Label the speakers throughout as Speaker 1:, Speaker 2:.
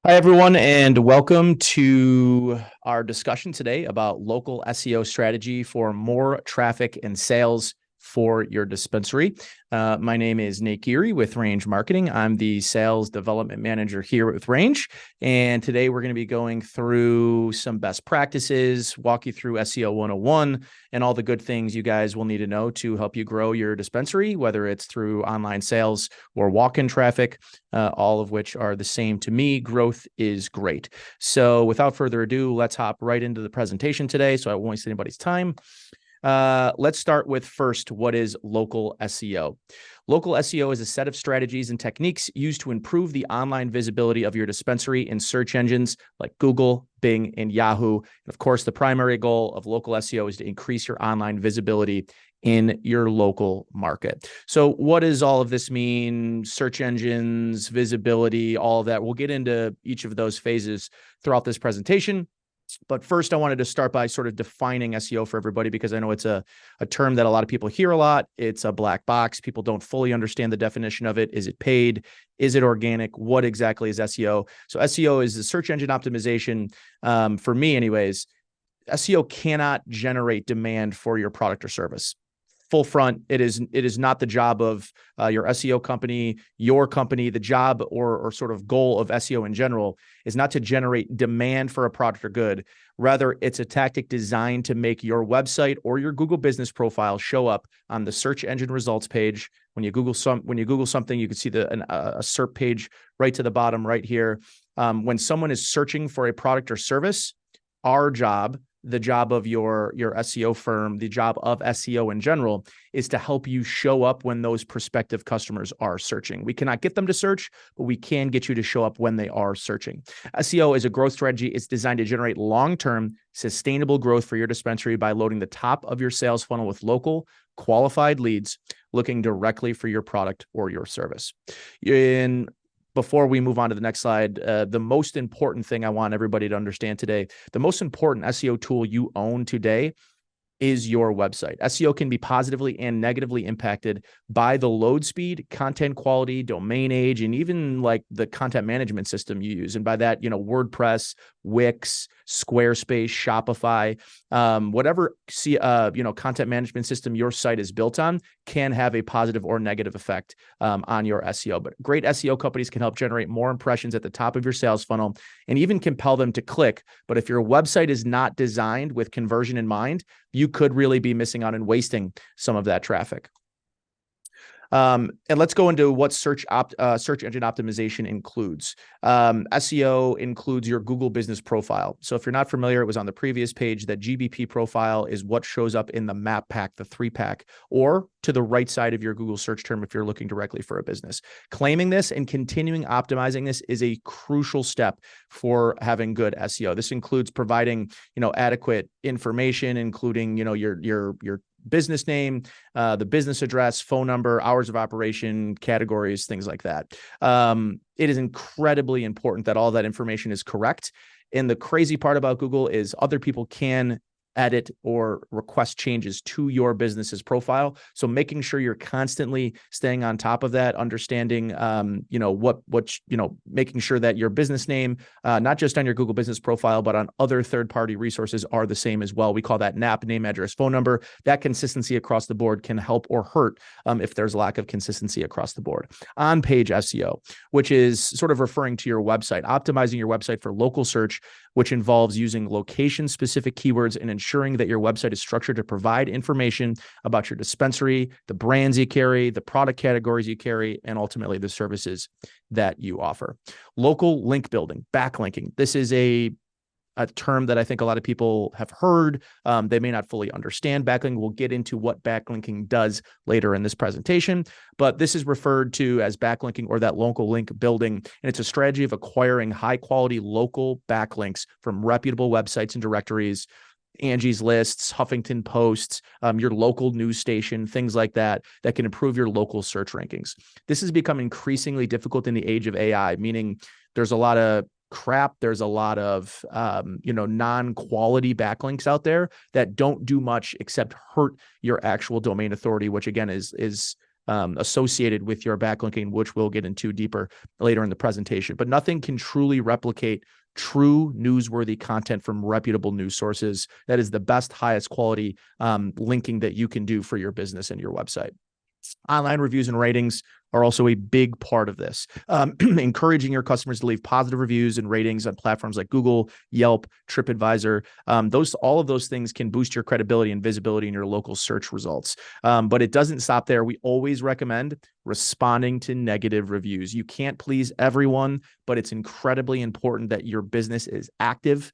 Speaker 1: Hi, everyone, and welcome to our discussion today about local SEO strategy for more traffic and sales for your dispensary. My name is Nate Geary with Range Marketing. I'm the sales development manager here with Range. And today we're going to be going through some best practices, walk you through SEO 101 and all the good things you guys will need to know to help you grow your dispensary, whether it's through online sales or walk-in traffic, all of which are the same to me. Growth is great. So without further ado, let's hop right into the presentation today so I won't waste anybody's time. Let's start with first, what is local SEO? Local SEO is a set of strategies and techniques used to improve the online visibility of your dispensary in search engines like Google, Bing, and Yahoo. And of course, the primary goal of local SEO is to increase your online visibility in your local market. So what does all of this mean? Search engines, visibility, all of that. We'll get into each of those phases throughout this presentation. But first, I wanted to start by sort of defining SEO for everybody, because I know it's a term that a lot of people hear a lot. It's a black box. People don't fully understand the definition of it. Is it paid? Is it organic? What exactly is SEO? So SEO is the search engine optimization. For me anyways, SEO cannot generate demand for your product or service. Full front, it is not the job of your SEO company, your company. The job or sort of goal of SEO in general is not to generate demand for a product or good. Rather, it's a tactic designed to make your website or your Google business profile show up on the search engine results page. When you Google something, you can see a SERP page right to the bottom right here. When someone is searching for a product or service, our job, the job of your SEO firm, the job of SEO in general, is to help you show up when those prospective customers are searching. We cannot get them to search, but we can get you to show up when they are searching. SEO is a growth strategy. It's designed to generate long-term sustainable growth for your dispensary by loading the top of your sales funnel with local qualified leads looking directly for your product or your service. Before we move on to the next slide, the most important thing I want everybody to understand today, the most important SEO tool you own today is your website. SEO can be positively and negatively impacted by the load speed, content quality, domain age, and even like the content management system you use. And by that, WordPress, Wix, Squarespace, Shopify, whatever content management system your site is built on can have a positive or negative effect on your SEO. But great SEO companies can help generate more impressions at the top of your sales funnel and even compel them to click. But if your website is not designed with conversion in mind, you could really be missing out and wasting some of that traffic. And let's go into what search engine optimization includes. SEO includes your Google business profile. So if you're not familiar, it was on the previous page. That GBP profile is what shows up in the map pack, the 3-pack, or to the right side of your Google search term if you're looking directly for a business. Claiming this and continuing optimizing this is a crucial step for having good SEO. This includes providing, adequate information, including, your business name, the business address, phone number, hours of operation, categories, things like that. It is incredibly important that all that information is correct. And the crazy part about Google is other people can edit or request changes to your business's profile. So making sure you're constantly staying on top of that, understanding, making sure that your business name, not just on your Google business profile, but on other third-party resources are the same as well. We call that NAP, name, address, phone number. That consistency across the board can help or hurt if there's lack of consistency across the board. On-page SEO, which is sort of referring to your website, optimizing your website for local search, which involves using location-specific keywords and ensuring that your website is structured to provide information about your dispensary, the brands you carry, the product categories you carry, and ultimately the services that you offer. Local link building, backlinking. This is a term that I think a lot of people have heard. They may not fully understand backlinking. We'll get into what backlinking does later in this presentation, but this is referred to as backlinking or that local link building. And it's a strategy of acquiring high quality local backlinks from reputable websites and directories, Angie's Lists, Huffington Post, your local news station, things like that, that can improve your local search rankings. This has become increasingly difficult in the age of AI, meaning there's a lot of crap. There's a lot of, non-quality backlinks out there that don't do much except hurt your actual domain authority, which again is associated with your backlinking, which we'll get into deeper later in the presentation. But nothing can truly replicate true newsworthy content from reputable news sources. That is the best, highest quality linking that you can do for your business and your website. Online reviews and ratings are also a big part of this. Encouraging your customers to leave positive reviews and ratings on platforms like Google, Yelp, TripAdvisor. All of those things can boost your credibility and visibility in your local search results. But it doesn't stop there. We always recommend responding to negative reviews. You can't please everyone, but it's incredibly important that your business is active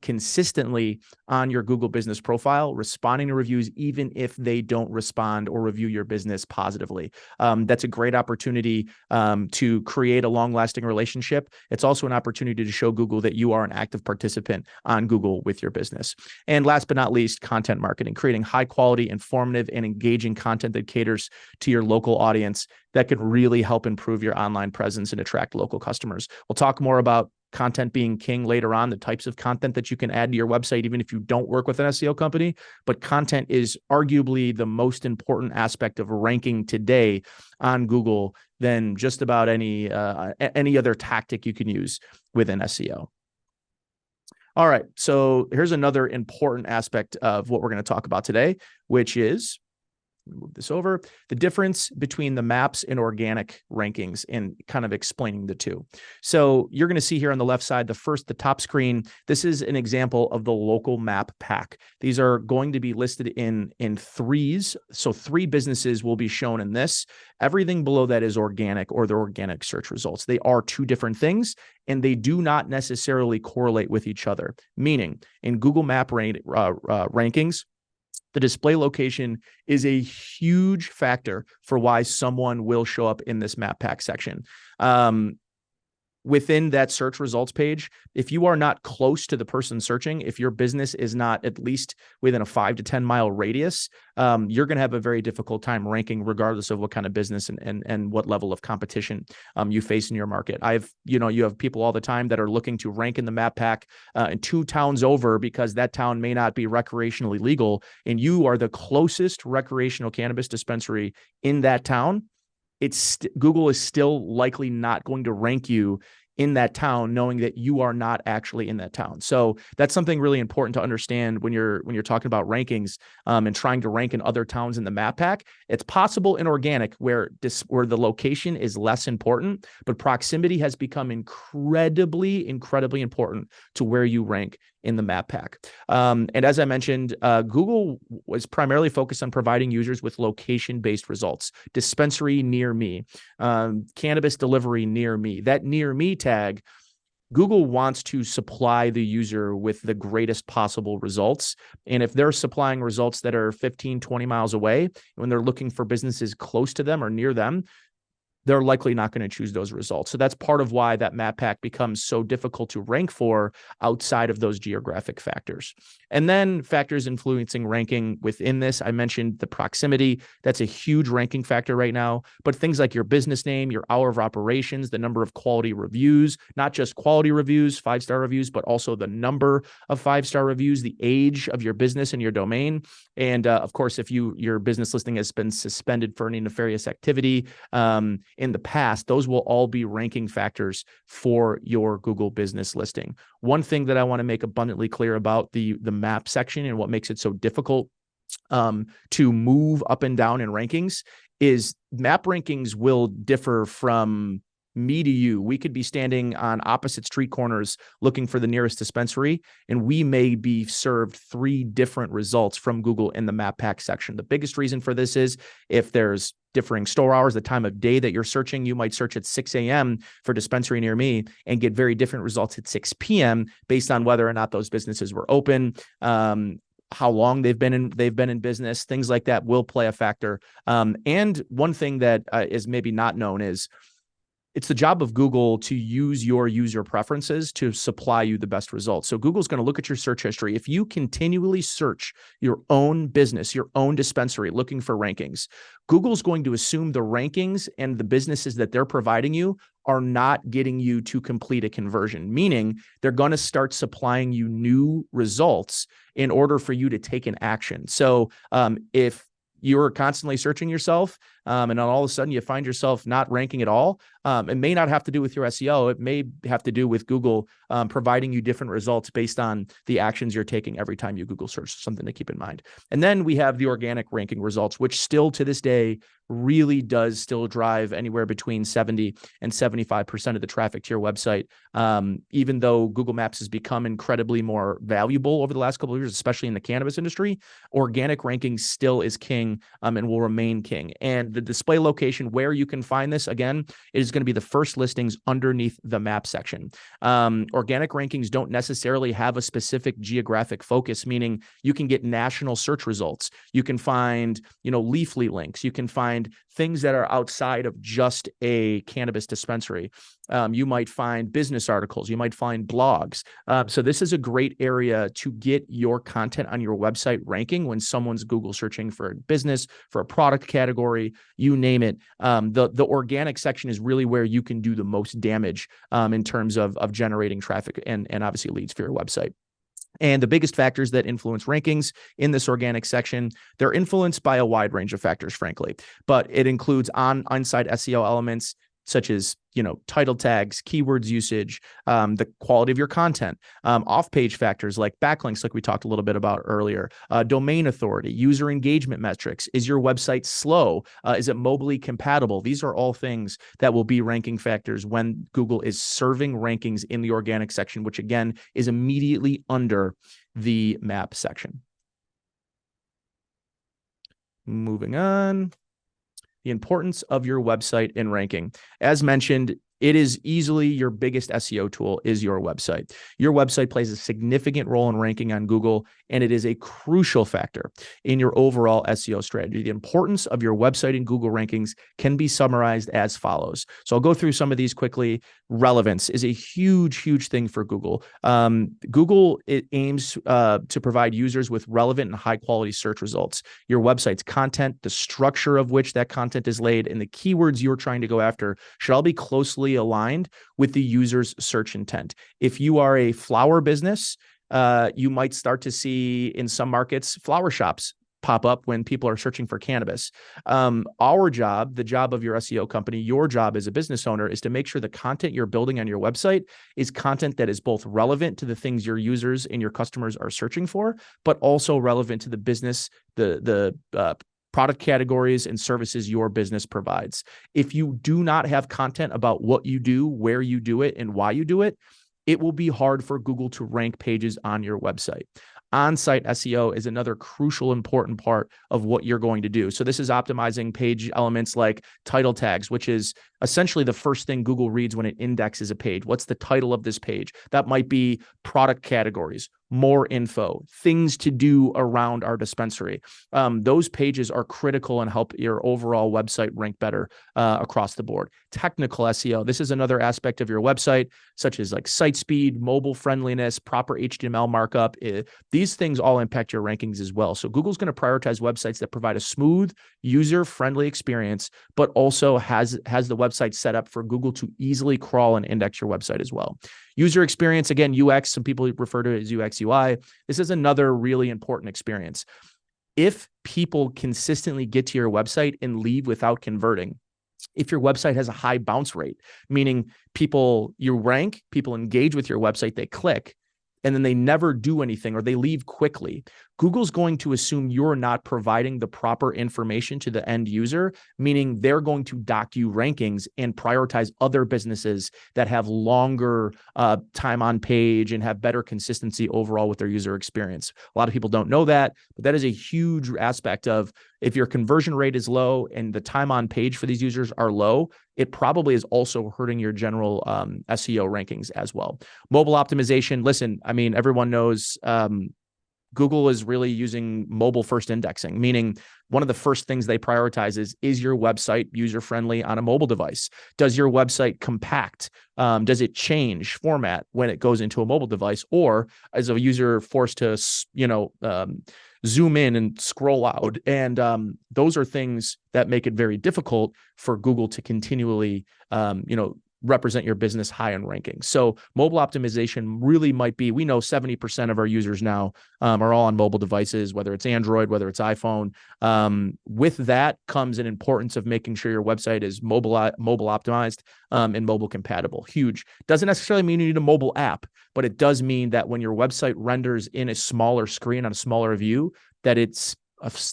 Speaker 1: consistently on your Google business profile, responding to reviews, even if they don't respond or review your business positively. That's a great opportunity to create a long-lasting relationship. It's also an opportunity to show Google that you are an active participant on Google with your business. And last but not least, content marketing, creating high quality, informative, and engaging content that caters to your local audience that can really help improve your online presence and attract local customers. We'll talk more about content being king later on, the types of content that you can add to your website, even if you don't work with an SEO company. But content is arguably the most important aspect of ranking today on Google than just about any other tactic you can use within SEO. All right, so here's another important aspect of what we're going to talk about today, which is, move this over, the difference between the maps and organic rankings and kind of explaining the two. So you're going to see here on the left side, the top screen, this is an example of the local map pack. These are going to be listed in threes. So 3 businesses will be shown in this. Everything below that is organic or the organic search results. They are 2 different things, and they do not necessarily correlate with each other. Meaning in Google Map rankings, the display location is a huge factor for why someone will show up in this map pack section. Within that search results page, if you are not close to the person searching, if your business is not at least within a 5 to 10 mile radius, you're going to have a very difficult time ranking regardless of what kind of business and what level of competition you face in your market. You have people all the time that are looking to rank in the map pack in 2 towns over because that town may not be recreationally legal, and you are the closest recreational cannabis dispensary in that town. Google is still likely not going to rank you in that town, knowing that you are not actually in that town. So that's something really important to understand when you're talking about rankings and trying to rank in other towns in the map pack. It's possible in organic where the location is less important, but proximity has become incredibly important to where you rank in the map pack. And as I mentioned, Google was primarily focused on providing users with location-based results. Dispensary near me, cannabis delivery near me. That near me tag, Google wants to supply the user with the greatest possible results. And if they're supplying results that are 15, 20 miles away, when they're looking for businesses close to them or near them, they're likely not going to choose those results. So that's part of why that map pack becomes so difficult to rank for outside of those geographic factors. And then factors influencing ranking within this, I mentioned the proximity. That's a huge ranking factor right now. But things like your business name, your hour of operations, the number of quality reviews, not just quality reviews, 5-star reviews, but also the number of 5-star reviews, the age of your business and your domain. And of course, if your business listing has been suspended for any nefarious activity, in the past, those will all be ranking factors for your Google business listing. One thing that I want to make abundantly clear about the map section and what makes it so difficult to move up and down in rankings is map rankings will differ from me to you. We could be standing on opposite street corners looking for the nearest dispensary, and we may be served 3 different results from Google in the map pack section. The biggest reason for this is if there's differing store hours, the time of day that you're searching, you might search at 6 a.m. for dispensary near me and get very different results at 6 p.m. based on whether or not those businesses were open, how long they've been in business. Things like that will play a factor. And one thing that is maybe not known is it's the job of Google to use your user preferences to supply you the best results. So Google's going to look at your search history. If you continually search your own business, your own dispensary, looking for rankings, Google's going to assume the rankings and the businesses that they're providing you are not getting you to complete a conversion, meaning they're going to start supplying you new results in order for you to take an action. So if you're constantly searching yourself, and then all of a sudden you find yourself not ranking at all, it may not have to do with your SEO. It may have to do with Google providing you different results based on the actions you're taking every time you Google search. Something to keep in mind. And then we have the organic ranking results, which still to this day really does still drive anywhere between 70 and 75% of the traffic to your website. Even though Google Maps has become incredibly more valuable over the last couple of years, especially in the cannabis industry, organic ranking still is king, and will remain king. And the display location where you can find this, again, is going to be the first listings underneath the map section. Organic rankings don't necessarily have a specific geographic focus, meaning you can get national search results. You can find, Leafly links. You can find things that are outside of just a cannabis dispensary. You might find business articles. You might find blogs. So this is a great area to get your content on your website ranking when someone's Google searching for a business, for a product category, you name it. The organic section is really where you can do the most damage in terms of generating traffic and obviously leads for your website. And the biggest factors that influence rankings in this organic section, they're influenced by a wide range of factors, frankly, but it includes on-site SEO elements such as, title tags, keywords usage, the quality of your content, off-page factors like backlinks, like we talked a little bit about earlier, domain authority, user engagement metrics. Is your website slow? Is it mobilely compatible? These are all things that will be ranking factors when Google is serving rankings in the organic section, which again is immediately under the map section. Moving on. The importance of your website in ranking. As mentioned, it is easily your biggest SEO tool is your website. Your website plays a significant role in ranking on Google, and it is a crucial factor in your overall SEO strategy. The importance of your website in Google rankings can be summarized as follows. So I'll go through some of these quickly. Relevance is a huge, huge thing for Google. Google aims to provide users with relevant and high quality search results. Your website's content, the structure of which that content is laid, and the keywords you're trying to go after should all be closely aligned with the user's search intent. If you are a flower business, you might start to see in some markets flower shops pop up when people are searching for cannabis. Our job, the job of your SEO company, your job as a business owner is to make sure the content you're building on your website is content that is both relevant to the things your users and your customers are searching for, but also relevant to the business, the product categories and services your business provides. If you do not have content about what you do, where you do it, and why you do it, it will be hard for Google to rank pages on your website. On-site SEO is another crucial, important part of what you're going to do. So this is optimizing page elements like title tags, which is essentially the first thing Google reads when it indexes a page. What's the title of this page? That might be product categories, more info, things to do around our dispensary. Those pages are critical and help your overall website rank better across the board. Technical SEO. This is another aspect of your website, such as like site speed, mobile friendliness, proper HTML markup. These things all impact your rankings as well. So Google's going to prioritize websites that provide a smooth, user-friendly experience, but also has the website set up for Google to easily crawl and index your website as well. User experience, again, UX, some people refer to it as UX, UI. This is another really important experience. If people consistently get to your website and leave without converting, if your website has a high bounce rate, meaning you rank, people engage with your website, they click, and then they never do anything or they leave quickly, Google's going to assume you're not providing the proper information to the end user, meaning they're going to dock you rankings and prioritize other businesses that have longer time on page and have better consistency overall with their user experience. A lot of people don't know that, but that is a huge aspect of if your conversion rate is low and the time on page for these users are low, it probably is also hurting your general SEO rankings as well. Mobile optimization. Listen, I mean, everyone knows Google is really using mobile first indexing, meaning one of the first things they prioritize is your website user-friendly on a mobile device? Does your website compact? Does it change format when it goes into a mobile device? Or is a user forced to, zoom in and scroll out? And those are things that make it very difficult for Google to continually, represent your business high in rankings. So mobile optimization really might be, we know 70% of our users now are all on mobile devices, whether it's Android, whether it's iPhone. With that comes an importance of making sure your website is mobile optimized and mobile compatible. Huge. Doesn't necessarily mean you need a mobile app, but it does mean that when your website renders in a smaller screen on a smaller view, that it's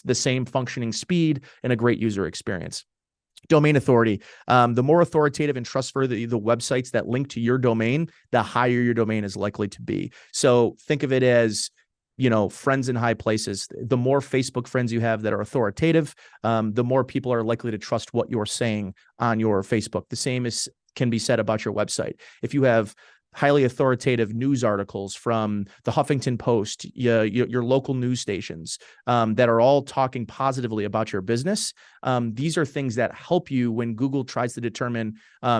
Speaker 1: the same functioning speed and a great user experience. Domain authority. The more authoritative and trustworthy the websites that link to your domain, the higher your domain is likely to be. So think of it as, friends in high places. The more Facebook friends you have that are authoritative, the more people are likely to trust what you're saying on your Facebook. The same can be said about your website. If you have highly authoritative news articles from the Huffington Post, your local news stations that are all talking positively about your business. These are things that help you when Google tries to determine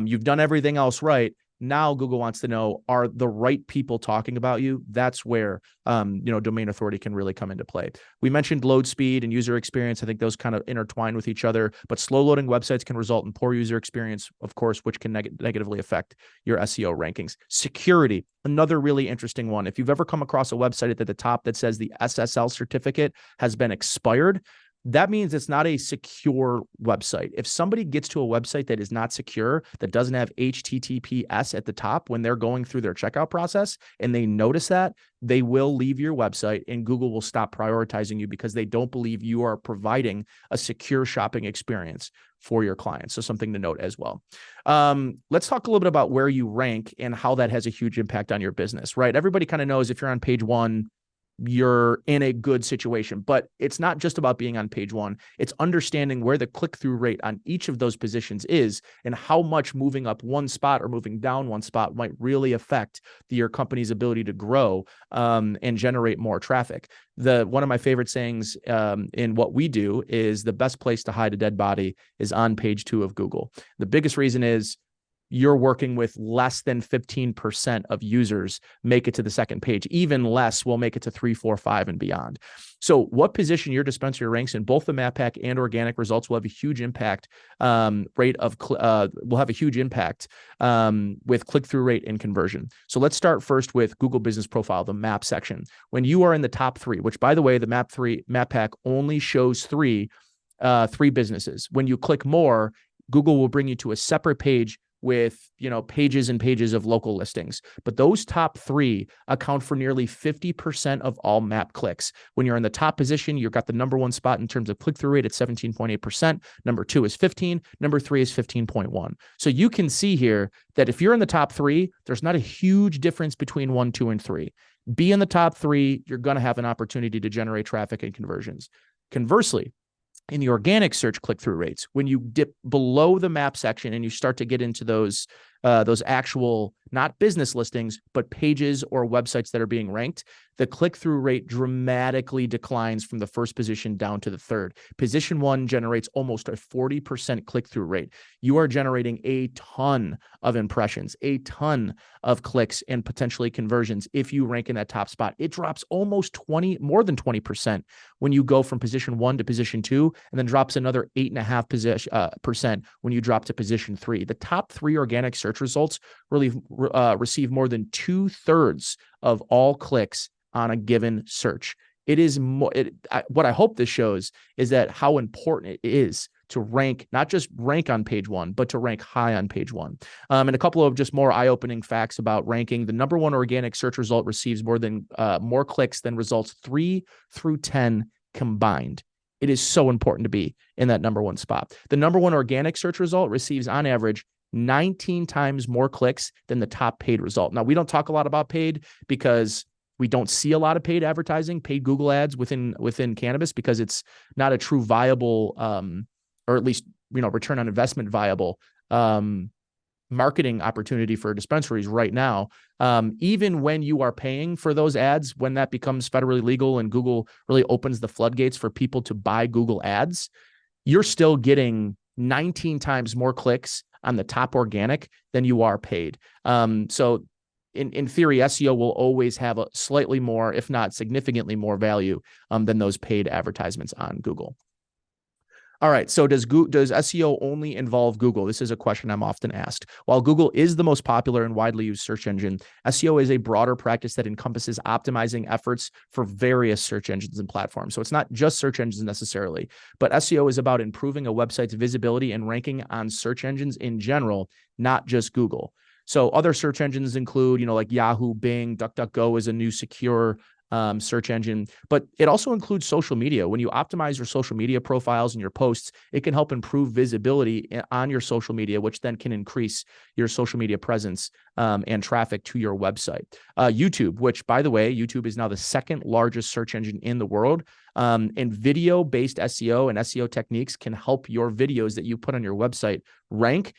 Speaker 1: you've done everything else right. Now Google wants to know, are the right people talking about you? That's where, domain authority can really come into play. We mentioned load speed and user experience. I think those kind of intertwine with each other, but slow loading websites can result in poor user experience, of course, which can negatively affect your SEO rankings. Security, another really interesting one. If you've ever come across a website at the top that says the SSL certificate has been expired, that means it's not a secure website. If somebody gets to a website that is not secure, that doesn't have HTTPS at the top when they're going through their checkout process, and they notice that, they will leave your website and Google will stop prioritizing you because they don't believe you are providing a secure shopping experience for your clients. So something to note as well. Let's talk a little bit about where you rank and how that has a huge impact on your business, right? Everybody kind of knows if you're on page 1, you're in a good situation, but it's not just about being on page 1. It's understanding where the click-through rate on each of those positions is and how much moving up one spot or moving down one spot might really affect your company's ability to grow and generate more traffic. One of my favorite sayings in what we do is the best place to hide a dead body is on page 2 of Google. The biggest reason is you're working with less than 15% of users make it to the second page. Even less will make it to 3, 4, 5, and beyond. So what position your dispensary ranks in both the map pack and organic results will have a huge impact with click-through rate and conversion. So let's start first with Google Business Profile, the map section. When you are in the top 3, which by the way, the map pack only shows three businesses. When you click more, Google will bring you to a separate page with, pages and pages of local listings. But those top 3 account for nearly 50% of all map clicks. When you're in the top position, you've got the number 1 spot in terms of click-through rate at 17.8%. Number 2 is 15. Number 3 is 15.1. So you can see here that if you're in the top 3, there's not a huge difference between 1, 2, and 3. Be in the top 3, you're going to have an opportunity to generate traffic and conversions. Conversely, in the organic search click-through rates, when you dip below the map section and you start to get into those actual, not business listings, but pages or websites that are being ranked, the click-through rate dramatically declines from the first position down to the third. Position 1 generates almost a 40% click-through rate. You are generating a ton of impressions, a ton of clicks and potentially conversions if you rank in that top spot. It drops almost more than 20% when you go from position 1 to position 2, and then drops another 8.5% when you drop to position 3. The top 3 organic search results really receive more than 2/3 of all clicks on a given search. It is what I hope this shows is that how important it is to rank, not just rank on page 1, but to rank high on page 1. And a couple of just more eye-opening facts about ranking. The number 1 organic search result receives more clicks than results 3 through 10 combined. It is so important to be in that number 1 spot. The number 1 organic search result receives on average 19 times more clicks than the top paid result. Now, we don't talk a lot about paid because we don't see a lot of paid advertising, paid Google ads within cannabis, because it's not a true viable, or at least, return on investment viable marketing opportunity for dispensaries right now. Even when you are paying for those ads, when that becomes federally legal and Google really opens the floodgates for people to buy Google ads, you're still getting 19 times more clicks on the top organic than you are paid. So in theory, SEO will always have a slightly more, if not significantly more value than those paid advertisements on Google. All right. So does SEO only involve Google? This is a question I'm often asked. While Google is the most popular and widely used search engine, SEO is a broader practice that encompasses optimizing efforts for various search engines and platforms. So it's not just search engines necessarily, but SEO is about improving a website's visibility and ranking on search engines in general, not just Google. So other search engines include, like Yahoo, Bing, DuckDuckGo is a new secure search engine, but it also includes social media. When you optimize your social media profiles and your posts, it can help improve visibility on your social media, which then can increase your social media presence and traffic to your website. YouTube, which, by the way, YouTube is now the second largest search engine in the world. And video-based SEO and SEO techniques can help your videos that you put on your website rank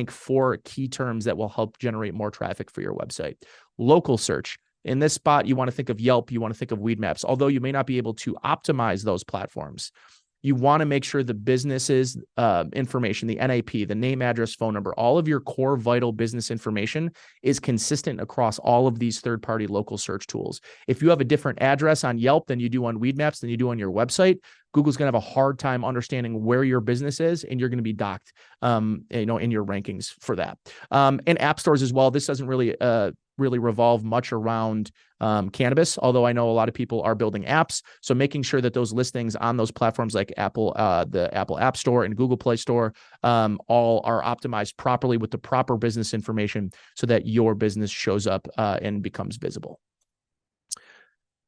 Speaker 1: for key terms that will help generate more traffic for your website. Local search. In this spot, you want to think of Yelp, you want to think of Weedmaps. Although you may not be able to optimize those platforms, you want to make sure the business's information, the NAP, the name, address, phone number, all of your core vital business information is consistent across all of these third-party local search tools. If you have a different address on Yelp than you do on Weedmaps than you do on your website, Google's going to have a hard time understanding where your business is, and you're going to be docked, in your rankings for that. And app stores as well. This doesn't really revolve much around cannabis, although I know a lot of people are building apps. So making sure that those listings on those platforms like Apple, the Apple App Store and Google Play Store, all are optimized properly with the proper business information so that your business shows up and becomes visible.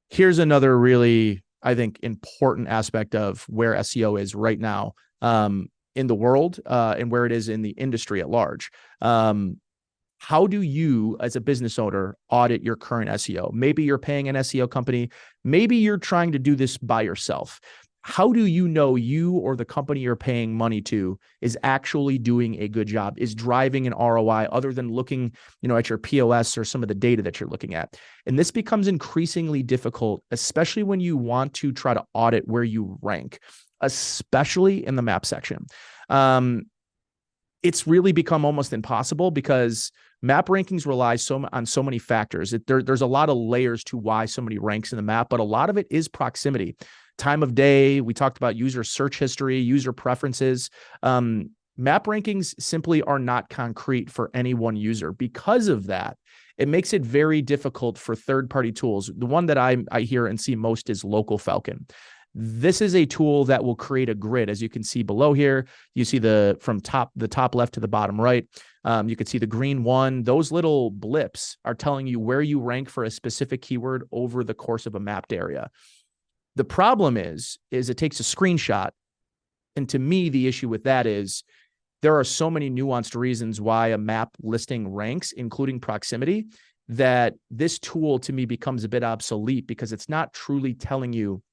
Speaker 1: Here's another really, I think, important aspect of where SEO is right now in the world and where it is in the industry at large. How do you, as a business owner, audit your current SEO? Maybe you're paying an SEO company. Maybe you're trying to do this by yourself. How do you know you or the company you're paying money to is actually doing a good job, is driving an ROI other than looking, at your POS or some of the data that you're looking at? And this becomes increasingly difficult, especially when you want to try to audit where you rank, especially in the map section. It's really become almost impossible because map rankings rely on so many factors. There's a lot of layers to why somebody ranks in the map, but a lot of it is proximity, time of day. We talked about user search history, user preferences. Map rankings simply are not concrete for any one user. Because of that, it makes it very difficult for third-party tools. The one that I hear and see most is Local Falcon. This is a tool that will create a grid. As you can see below here, you see the top left to the bottom right. You can see the green one. Those little blips are telling you where you rank for a specific keyword over the course of a mapped area. The problem is it takes a screenshot. And to me, the issue with that is there are so many nuanced reasons why a map listing ranks, including proximity, that this tool to me becomes a bit obsolete because it's not truly telling you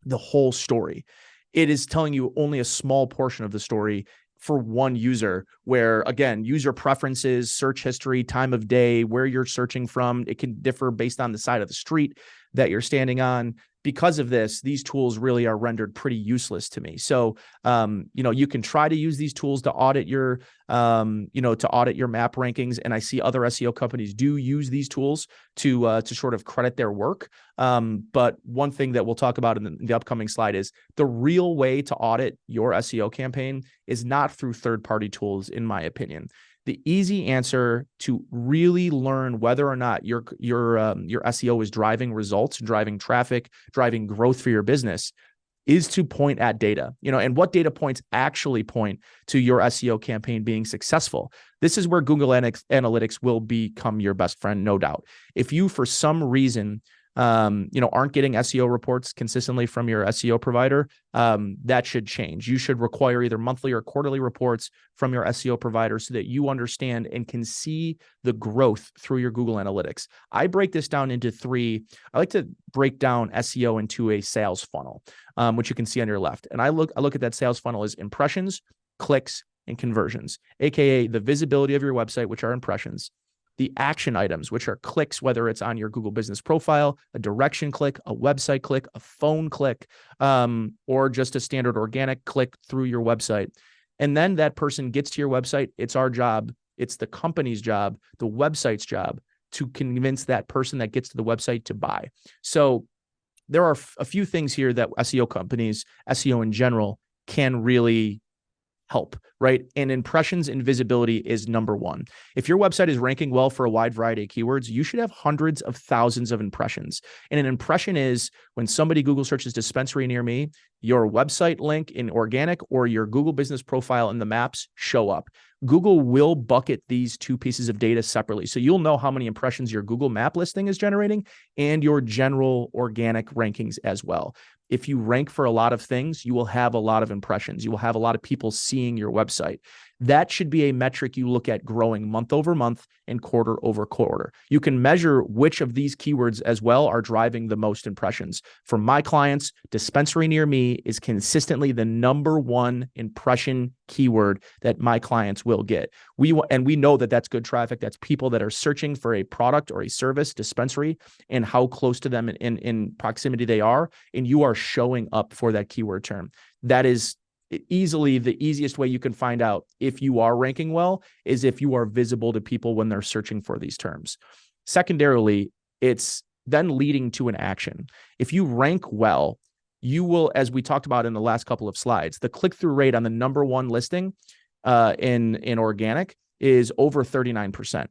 Speaker 1: the whole story. It is telling you only a small portion of the story for one user, where, again, user preferences, search history, time of day, where you're searching from, it can differ based on the side of the street that you're standing on. Because of this, these tools really are rendered pretty useless to me. So, you can try to use these tools to audit your, map rankings. And I see other SEO companies do use these tools to sort of credit their work. But one thing that we'll talk about in the upcoming slide is the real way to audit your SEO campaign is not through third-party tools, in my opinion. The easy answer to really learn whether or not your SEO is driving results, driving traffic, driving growth for your business is to point at data, and what data points actually point to your SEO campaign being successful. This is where Google Analytics will become your best friend, no doubt. If you, for some reason, aren't getting SEO reports consistently from your SEO provider, that should change. You should require either monthly or quarterly reports from your SEO provider so that you understand and can see the growth through your Google Analytics. I break this down into three. I like to break down SEO into a sales funnel, which you can see on your left. And I look at that sales funnel as impressions, clicks, and conversions, aka the visibility of your website, which are impressions, the action items, which are clicks, whether it's on your Google business profile, a direction click, a website click, a phone click, or just a standard organic click through your website. And then that person gets to your website. It's our job. It's the company's job, the website's job, to convince that person that gets to the website to buy. So there are a few things here that SEO companies, SEO in general, can really help, right? And impressions and visibility is number one. If your website is ranking well for a wide variety of keywords, you should have hundreds of thousands of impressions. And an impression is when somebody Google searches dispensary near me, your website link in organic or your Google business profile in the maps show up. Google will bucket these two pieces of data separately. So you'll know how many impressions your Google map listing is generating and your general organic rankings as well. If you rank for a lot of things, you will have a lot of impressions. You will have a lot of people seeing your website. That should be a metric you look at growing month over month and quarter over quarter. You can measure which of these keywords as well are driving the most impressions. For my clients, dispensary near me is consistently the number one impression keyword that my clients will get. We know that that's good traffic. That's people that are searching for a product or a service, dispensary, and how close to them in proximity they are. And you are showing up for that keyword term. That is easily the easiest way you can find out if you are ranking well is if you are visible to people when they're searching for these terms. Secondarily, it's then leading to an action. If you rank well, you will, as we talked about in the last couple of slides, the click-through rate on the number one listing in organic is over 39%.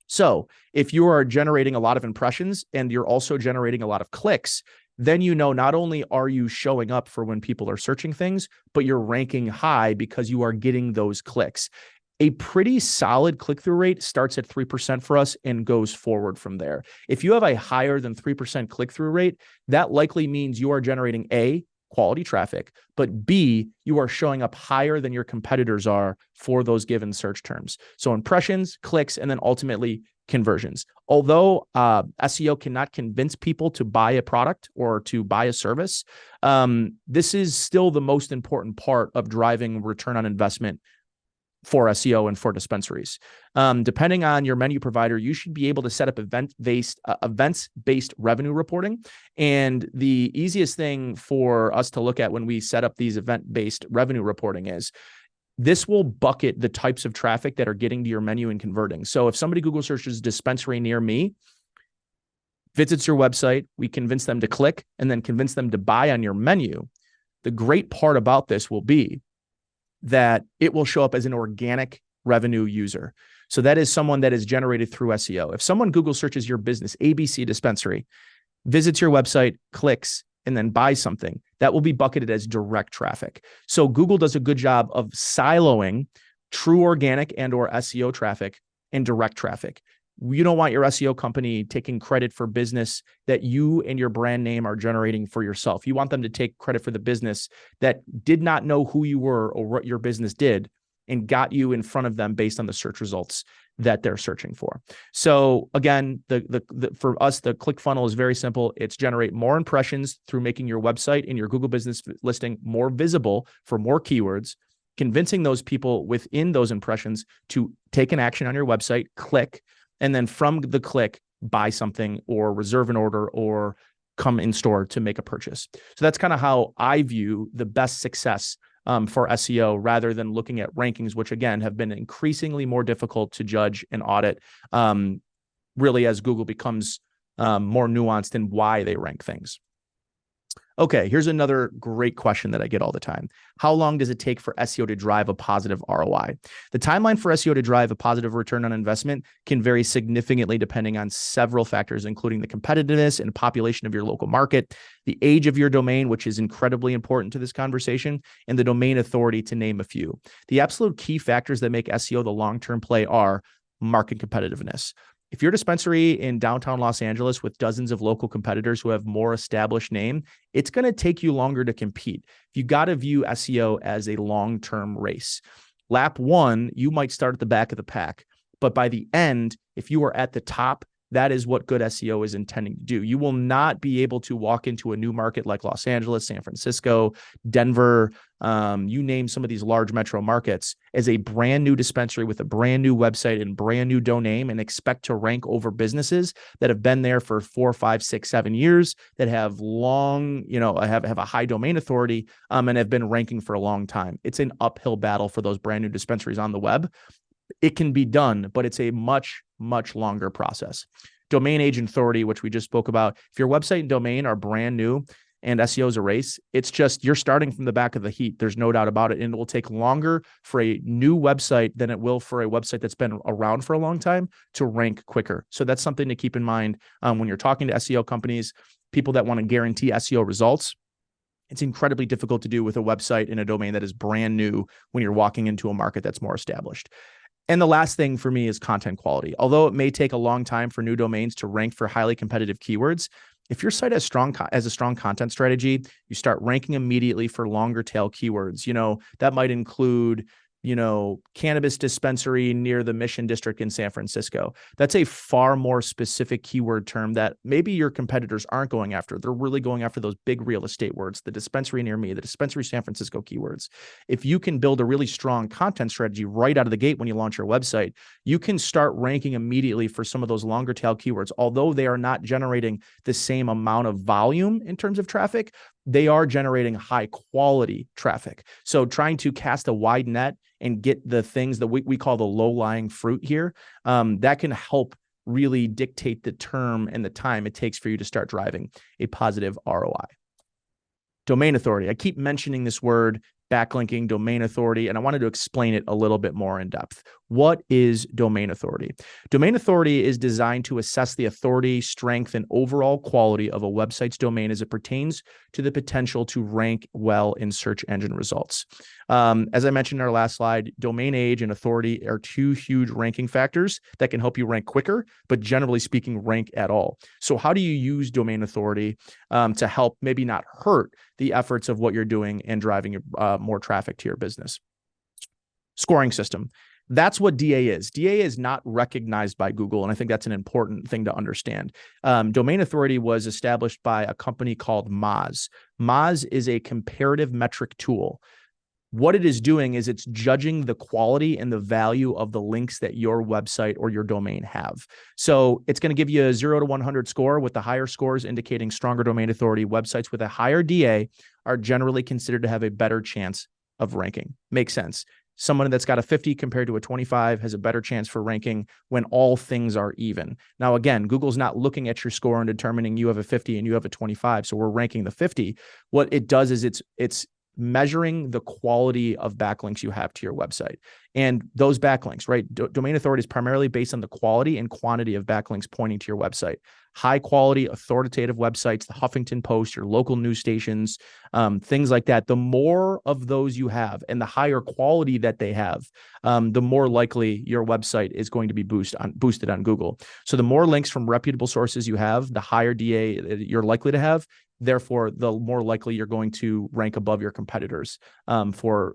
Speaker 1: So if you are generating a lot of impressions and you're also generating a lot of clicks, then you know not only are you showing up for when people are searching things, but you're ranking high because you are getting those clicks. A pretty solid click-through rate starts at 3% for us and goes forward from there. If you have a higher than 3% click-through rate, that likely means you are generating A, quality traffic, but B, you are showing up higher than your competitors are for those given search terms. So impressions, clicks, and then ultimately conversions. Although SEO cannot convince people to buy a product or to buy a service, this is still the most important part of driving return on investment for SEO and for dispensaries. Depending on your menu provider, you should be able to set up events-based revenue reporting. And the easiest thing for us to look at when we set up these event-based revenue reporting is this will bucket the types of traffic that are getting to your menu and converting. So if somebody Google searches dispensary near me, visits your website, we convince them to click and then convince them to buy on your menu. The great part about this will be that it will show up as an organic revenue user. So that is someone that is generated through SEO. If someone Google searches your business, ABC dispensary, visits your website, clicks, and then buys something, that will be bucketed as direct traffic. So Google does a good job of siloing true organic and or SEO traffic and direct traffic. You don't want your SEO company taking credit for business that you and your brand name are generating for yourself. You want them to take credit for the business that did not know who you were or what your business did and got you in front of them based on the search results that they're searching for. So again, for us, the click funnel is very simple. It's generate more impressions through making your website and your Google business listing more visible for more keywords, convincing those people within those impressions to take an action on your website, click, and then from the click, buy something or reserve an order or come in store to make a purchase. So that's kind of how I view the best success for SEO rather than looking at rankings, which again have been increasingly more difficult to judge and audit, really as Google becomes more nuanced in why they rank things. Okay, here's another great question that I get all the time. How long does it take for SEO to drive a positive ROI? The timeline for SEO to drive a positive return on investment can vary significantly depending on several factors, including the competitiveness and population of your local market, the age of your domain, which is incredibly important to this conversation, and the domain authority, to name a few. The absolute key factors that make SEO the long-term play are market competitiveness. If you're a dispensary in downtown Los Angeles with dozens of local competitors who have more established name, it's going to take you longer to compete. You got to view SEO as a long-term race. Lap one, you might start at the back of the pack, but by the end, if you are at the top, that is what good SEO is intending to do. You will not be able to walk into a new market like Los Angeles, San Francisco, Denver, you name some of these large metro markets as a brand new dispensary with a brand new website and brand new domain and expect to rank over businesses that have been there for 4, 5, 6, 7 years, that have long, have a high domain authority and have been ranking for a long time. It's an uphill battle for those brand new dispensaries on the web. It can be done, but it's a much, much longer process. Domain age authority, which we just spoke about. If your website and domain are brand new, and SEO is a race. It's just you're starting from the back of the heat. There's no doubt about it. And it will take longer for a new website than it will for a website that's been around for a long time to rank quicker. So that's something to keep in mind when you're talking to SEO companies, people that want to guarantee SEO results. It's incredibly difficult to do with a website and a domain that is brand new when you're walking into a market that's more established. And the last thing for me is content quality. Although it may take a long time for new domains to rank for highly competitive keywords, if your site has a strong content strategy, you start ranking immediately for longer tail keywords. That might include, cannabis dispensary near the Mission District in San Francisco. That's a far more specific keyword term that maybe your competitors aren't going after. They're really going after those big real estate words, the dispensary near me, the dispensary San Francisco keywords. If you can build a really strong content strategy right out of the gate when you launch your website, you can start ranking immediately for some of those longer tail keywords. Although they are not generating the same amount of volume in terms of traffic, they are generating high quality traffic. So trying to cast a wide net and get the things that we call the low-lying fruit here, that can help really dictate the term and the time it takes for you to start driving a positive ROI. Domain authority. I keep mentioning this word, backlinking, domain authority, and I wanted to explain it a little bit more in depth. What is domain authority? Domain authority is designed to assess the authority, strength, and overall quality of a website's domain as it pertains to the potential to rank well in search engine results. As I mentioned in our last slide, domain age and authority are two huge ranking factors that can help you rank quicker, but generally speaking, rank at all. So how do you use domain authority to help maybe not hurt the efforts of what you're doing and driving more traffic to your business? Scoring system. That's what DA is. DA is not recognized by Google, and I think that's an important thing to understand. Domain authority was established by a company called Moz. Moz is a comparative metric tool. What it is doing is it's judging the quality and the value of the links that your website or your domain have. So it's going to give you a 0 to 100 score, with the higher scores indicating stronger domain authority. Websites with a higher DA are generally considered to have a better chance of ranking. Makes sense. Someone that's got a 50 compared to a 25 has a better chance for ranking when all things are even. Now, again, Google's not looking at your score and determining you have a 50 and you have a 25, so we're ranking the 50. What it does is it's measuring the quality of backlinks you have to your website. And those backlinks, right? Domain authority is primarily based on the quality and quantity of backlinks pointing to your website. High quality, authoritative websites, the Huffington Post, your local news stations, things like that. The more of those you have and the higher quality that they have, the more likely your website is going to be boosted on Google. So the more links from reputable sources you have, the higher DA you're likely to have. Therefore, the more likely you're going to rank above your competitors for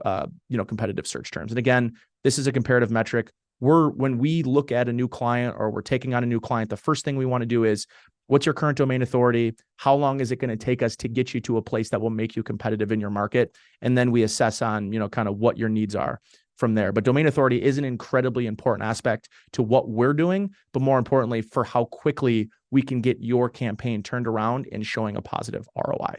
Speaker 1: competitive search terms. And again, this is a comparative metric. When we look at a new client or we're taking on a new client, the first thing we want to do is, what's your current domain authority? How long is it going to take us to get you to a place that will make you competitive in your market? And then we assess on, kind of what your needs are from there. But domain authority is an incredibly important aspect to what we're doing, but more importantly, for how quickly we can get your campaign turned around and showing a positive ROI.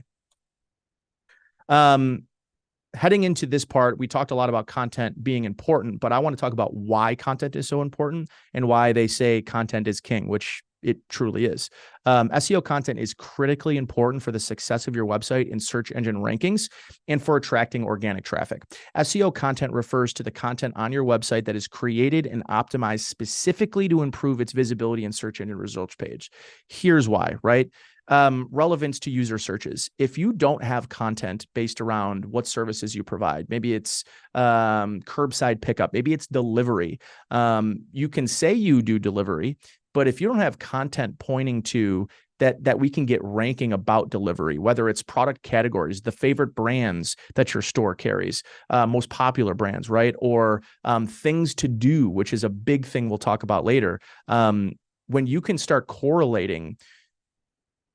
Speaker 1: Heading into this part, we talked a lot about content being important, but I want to talk about why content is so important and why they say content is king, which it truly is. SEO content is critically important for the success of your website in search engine rankings and for attracting organic traffic. SEO content refers to the content on your website that is created and optimized specifically to improve its visibility in search engine results page. Here's why, right? Relevance to user searches. If you don't have content based around what services you provide, maybe it's curbside pickup, maybe it's delivery. You can say you do delivery, but if you don't have content pointing to that we can get ranking about delivery, whether it's product categories, the favorite brands that your store carries, most popular brands, right? Or things to do, which is a big thing we'll talk about later. When you can start correlating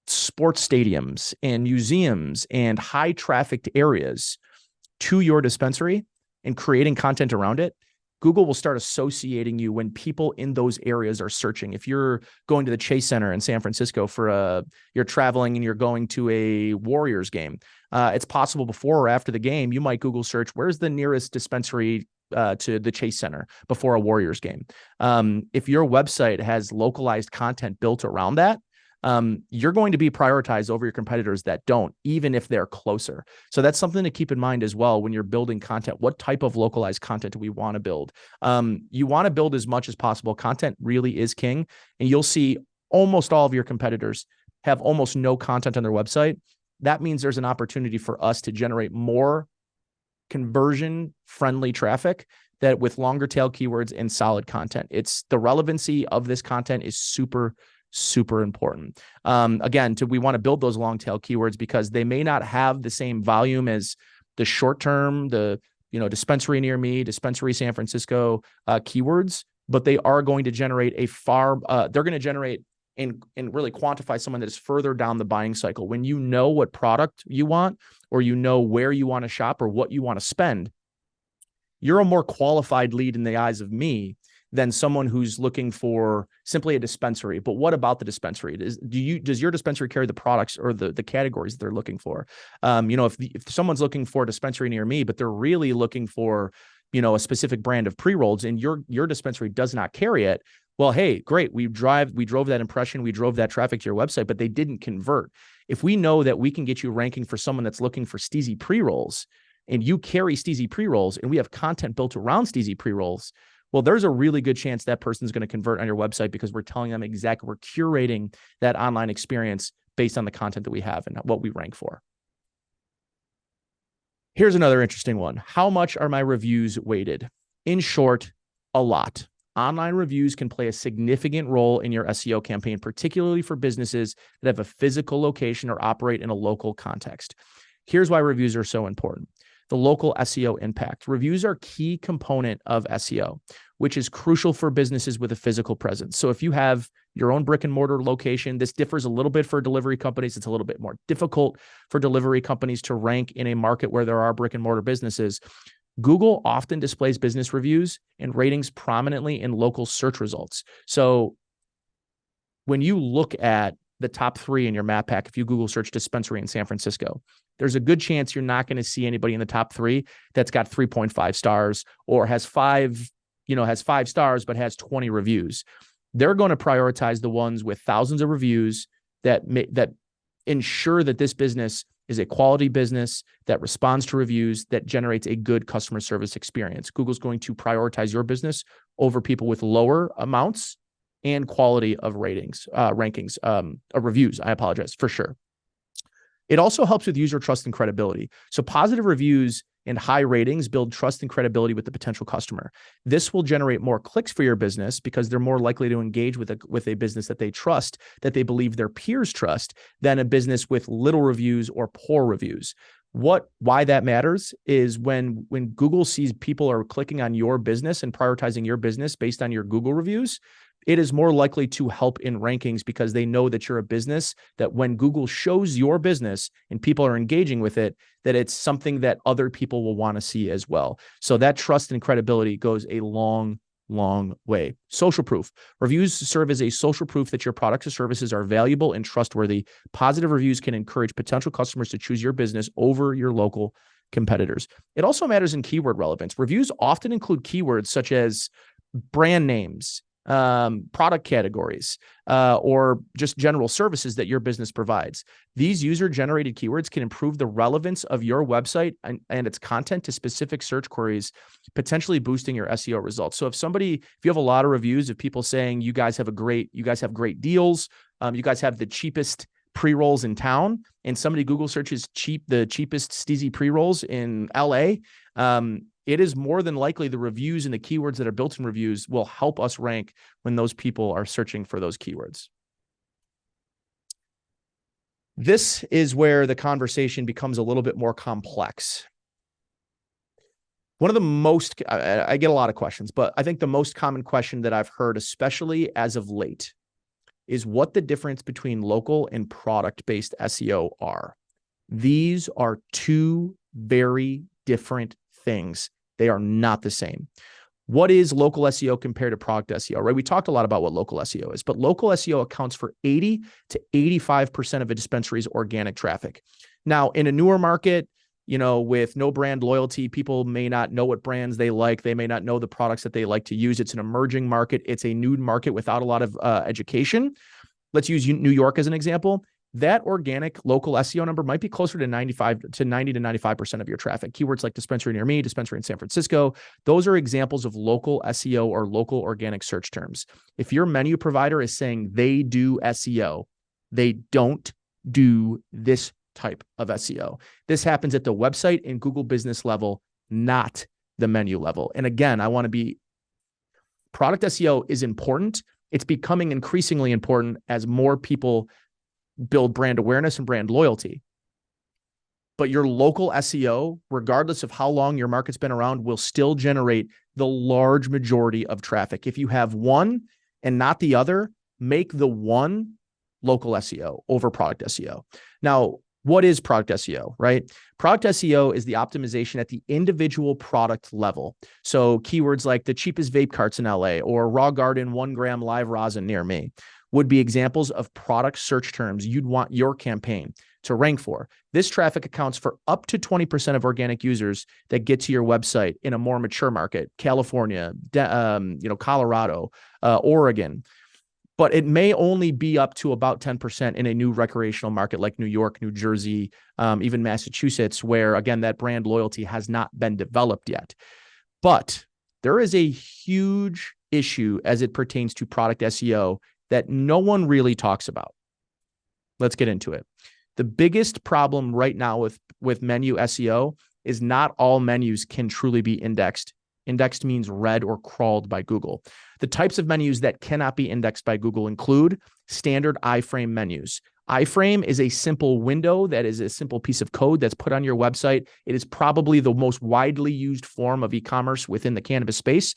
Speaker 1: sports stadiums and museums and high trafficked areas to your dispensary and creating content around it, Google will start associating you when people in those areas are searching. If you're going to the Chase Center in San Francisco you're traveling and you're going to a Warriors game, it's possible before or after the game, you might Google search, where's the nearest dispensary to the Chase Center before a Warriors game. If your website has localized content built around that, you're going to be prioritized over your competitors that don't, even if they're closer. So that's something to keep in mind as well when you're building content. What type of localized content do we want to build? You want to build as much as possible. Content really is king, and you'll see almost all of your competitors have almost no content on their website. That means there's an opportunity for us to generate more conversion-friendly traffic that with longer tail keywords and solid content. It's the relevancy of this content is super, super important. Again, we want to build those long tail keywords because they may not have the same volume as the short term, dispensary near me, dispensary San Francisco keywords, but they are going to generate they're going to generate and really quantify someone that is further down the buying cycle. When you know what product you want, or you know where you want to shop or what you want to spend, you're a more qualified lead in the eyes of me than someone who's looking for simply a dispensary. But what about the dispensary? Does your dispensary carry the products or the categories that they're looking for? If someone's looking for a dispensary near me, but they're really looking for, a specific brand of pre-rolls and your dispensary does not carry it, well, hey, great. We drove that impression. We drove that traffic to your website, but they didn't convert. If we know that we can get you ranking for someone that's looking for steezy pre-rolls and you carry steezy pre-rolls and we have content built around steezy pre-rolls, well, there's a really good chance that person's going to convert on your website because we're telling them exactly, we're curating that online experience based on the content that we have and what we rank for. Here's another interesting one. How much are my reviews weighted? In short, a lot. Online reviews can play a significant role in your SEO campaign, particularly for businesses that have a physical location or operate in a local context. Here's why reviews are so important. The local SEO impact. Reviews are a key component of SEO, which is crucial for businesses with a physical presence. So if you have your own brick and mortar location, this differs a little bit for delivery companies. It's a little bit more difficult for delivery companies to rank in a market where there are brick and mortar businesses. Google often displays business reviews and ratings prominently in local search results. So when you look at the top 3 in your map pack, if you Google search dispensary in San Francisco, there's a good chance you're not going to see anybody in the top 3 that's got 3.5 stars or has 5 stars, but has 20 reviews. They're going to prioritize the ones with thousands of reviews that ensure that this business is a quality business that responds to reviews, that generates a good customer service experience. Google's going to prioritize your business over people with lower amounts and quality of rankings, reviews. I apologize, for sure. It also helps with user trust and credibility. So positive reviews and high ratings build trust and credibility with the potential customer. This will generate more clicks for your business because they're more likely to engage with a business that they trust, that they believe their peers trust, than a business with little reviews or poor reviews. Why that matters is when Google sees people are clicking on your business and prioritizing your business based on your Google reviews, it is more likely to help in rankings because they know that you're a business that when Google shows your business and people are engaging with it, that it's something that other people will want to see as well. So that trust and credibility goes a long, long way. Social proof. Reviews serve as a social proof that your products or services are valuable and trustworthy. Positive reviews can encourage potential customers to choose your business over your local competitors. It also matters in keyword relevance. Reviews often include keywords such as brand names, product categories, or just general services that your business provides. These user-generated keywords can improve the relevance of your website and its content to specific search queries, potentially boosting your SEO results. So if you have a lot of reviews of people saying you guys have great deals, you guys have the cheapest pre-rolls in town, and somebody Google searches the cheapest steezy pre-rolls in LA, it is more than likely the reviews and the keywords that are built in reviews will help us rank when those people are searching for those keywords. This is where the conversation becomes a little bit more complex. One of the most, I get a lot of questions, but I think the most common question that I've heard, especially as of late, is what the difference between local and product-based SEO are. These are two very different things. They are not the same. What is local SEO compared to product SEO, right? We talked a lot about what local SEO is, but local SEO accounts for 80 to 85% of a dispensary's organic traffic. Now, in a newer market, with no brand loyalty, people may not know what brands they like. They may not know the products that they like to use. It's an emerging market. It's a new market without a lot of education. let's use New York as an example. That organic local SEO number might be closer to 90 to 95% of your traffic. Keywords like dispensary near me, dispensary in San Francisco, those are examples of local SEO or local organic search terms. If your menu provider is saying they do SEO, they don't do this type of SEO. This happens at the website and Google business level, not the menu level. And again, I want to be, product SEO is important. It's becoming increasingly important as more people build brand awareness and brand loyalty. But your local SEO, regardless of how long your market's been around, will still generate the large majority of traffic. If you have one and not the other, make the one local SEO over product SEO. Now, what is product SEO, right? Product SEO is the optimization at the individual product level. So keywords like the cheapest vape carts in LA or raw garden 1 gram live rosin near me would be examples of product search terms you'd want your campaign to rank for. This traffic accounts for up to 20% of organic users that get to your website in a more mature market, California, Colorado, Oregon. But it may only be up to about 10% in a new recreational market like New York, New Jersey, even Massachusetts, where, again, that brand loyalty has not been developed yet. But there is a huge issue as it pertains to product SEO that no one really talks about. Let's get into it. The biggest problem right now with menu SEO is not all menus can truly be indexed. Indexed means read or crawled by Google. The types of menus that cannot be indexed by Google include standard iframe menus. Iframe is a simple window that is a simple piece of code that's put on your website. It is probably the most widely used form of e-commerce within the cannabis space.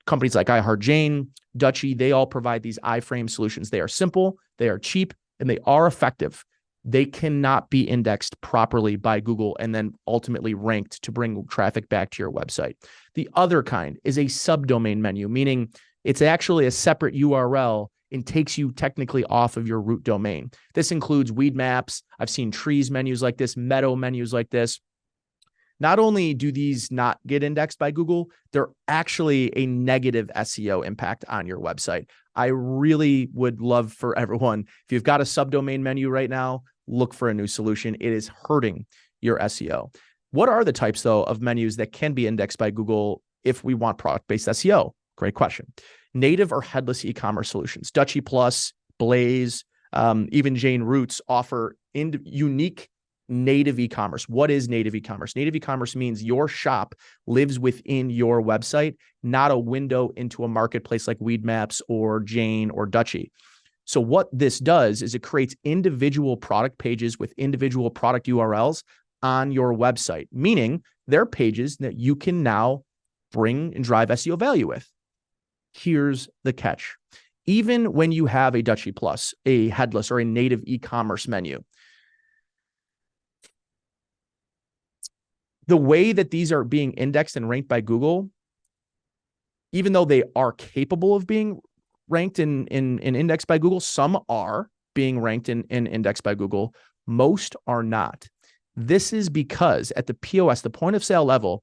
Speaker 1: Companies like iHeartJane, Dutchie, they all provide these iframe solutions. They are simple, they are cheap, and they are effective. They cannot be indexed properly by Google and then ultimately ranked to bring traffic back to your website. The other kind is a subdomain menu, meaning it's actually a separate URL and takes you technically off of your root domain. This includes weed maps. I've seen trees menus like this, meadow menus like this. Not only do these not get indexed by Google, they're actually a negative SEO impact on your website. I really would love for everyone, if you've got a subdomain menu right now, look for a new solution. It is hurting your SEO. What are the types, though, of menus that can be indexed by Google if we want product-based SEO? Great question. Native or headless e-commerce solutions. Dutchie Plus, Blaze, even Jane Roots offer unique native e-commerce. What is native e-commerce? Native e-commerce means your shop lives within your website, not a window into a marketplace like Weedmaps or Jane or Dutchie. So what this does is it creates individual product pages with individual product URLs on your website, meaning they're pages that you can now bring and drive SEO value with. Here's the catch. Even when you have a Dutchie Plus, a headless or a native e-commerce menu, the way that these are being indexed and ranked by Google, even though they are capable of being ranked in indexed by Google, some are being ranked in indexed by Google. Most are not. This is because at the POS, the point of sale level,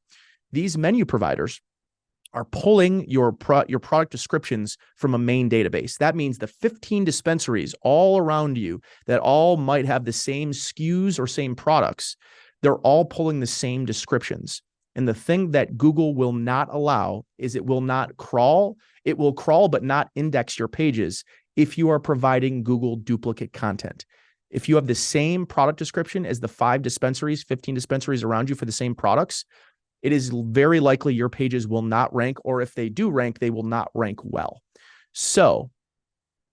Speaker 1: these menu providers are pulling your product descriptions from a main database. That means the 15 dispensaries all around you that all might have the same SKUs or same products, they're all pulling the same descriptions. And the thing that Google will not allow is it will not crawl. It will crawl but not index your pages if you are providing Google duplicate content. If you have the same product description as the 15 dispensaries around you for the same products, it is very likely your pages will not rank, or if they do rank, they will not rank well. So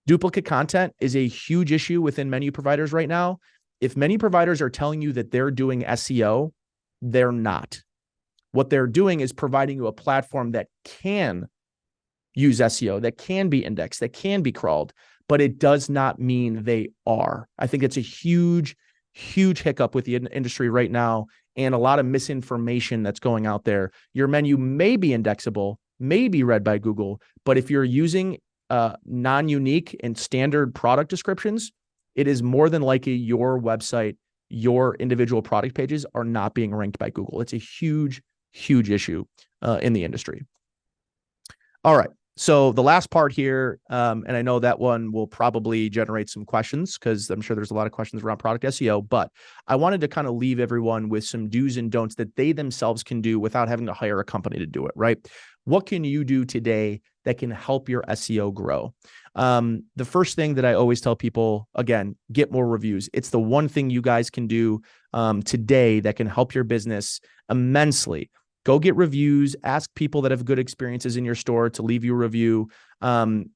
Speaker 1: duplicate content is a huge issue within menu providers right now. If menu providers are telling you that they're doing SEO, they're not. What they're doing is providing you a platform that can use SEO, that can be indexed, that can be crawled, but it does not mean they are. I think it's a huge, huge hiccup with the industry right now and a lot of misinformation that's going out there. Your menu may be indexable, may be read by Google, but if you're using non-unique and standard product descriptions, it is more than likely your website, your individual product pages are not being ranked by Google. It's a huge, huge issue in the industry. All right. So the last part here, and I know that one will probably generate some questions because I'm sure there's a lot of questions around product SEO, but I wanted to kind of leave everyone with some do's and don'ts that they themselves can do without having to hire a company to do it, right? What can you do today that can help your SEO grow? The first thing that I always tell people, again, get more reviews. It's the one thing you guys can do today that can help your business immensely. Go get reviews, ask people that have good experiences in your store to leave you a review, and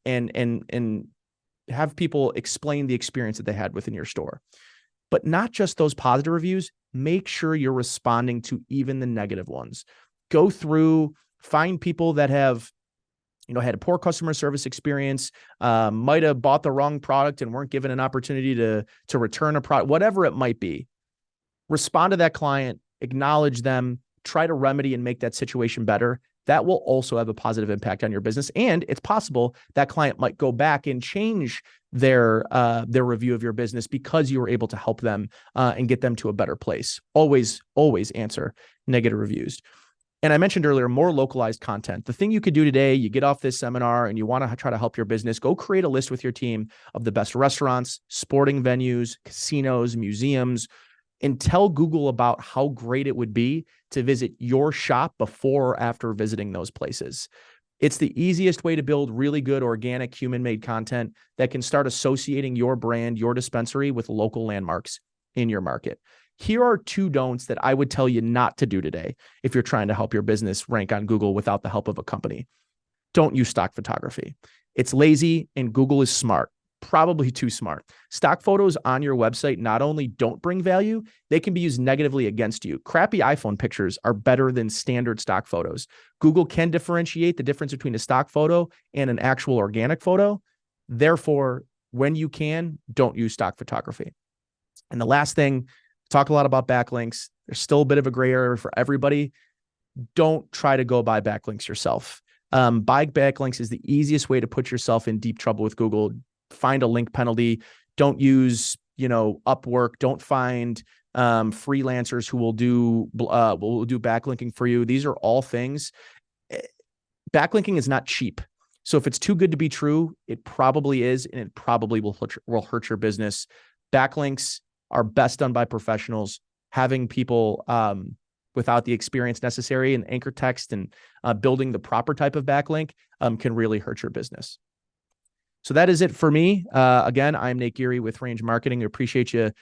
Speaker 1: have people explain the experience that they had within your store. But not just those positive reviews, make sure you're responding to even the negative ones. Go through, find people that have had a poor customer service experience, might have bought the wrong product and weren't given an opportunity to return a product, whatever it might be. Respond to that client, acknowledge them, try to remedy and make that situation better. That will also have a positive impact on your business. And it's possible that client might go back and change their review of your business because you were able to help them and get them to a better place. Always answer negative reviews. And I mentioned earlier, more localized content. The thing you could do today, you get off this seminar and you want to try to help your business, go create a list with your team of the best restaurants, sporting venues, casinos, museums, and tell Google about how great it would be to visit your shop before or after visiting those places. It's the easiest way to build really good organic human-made content that can start associating your brand, your dispensary with local landmarks in your market. Here are 2 don'ts that I would tell you not to do today if you're trying to help your business rank on Google without the help of a company. Don't use stock photography. It's lazy and Google is smart. Probably too smart. Stock photos on your website not only don't bring value, they can be used negatively against you. Crappy iPhone pictures are better than standard stock photos. Google can differentiate the difference between a stock photo and an actual organic photo. Therefore, when you can, don't use stock photography. And the last thing, talk a lot about backlinks. There's still a bit of a gray area for everybody. Don't try to go buy backlinks yourself. Buy backlinks is the easiest way to put yourself in deep trouble with Google. Find a link penalty. Don't use, Upwork. Don't find freelancers who will do backlinking for you. These are all things. Backlinking is not cheap. So if it's too good to be true, it probably is, and it probably will hurt your business. Backlinks are best done by professionals. Having people without the experience necessary in anchor text and building the proper type of backlink can really hurt your business. So that is it for me. Again, I'm Nate Geary with Range Marketing. I appreciate you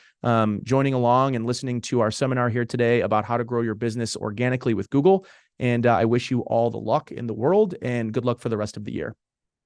Speaker 1: joining along and listening to our seminar here today about how to grow your business organically with Google. And I wish you all the luck in the world and good luck for the rest of the year.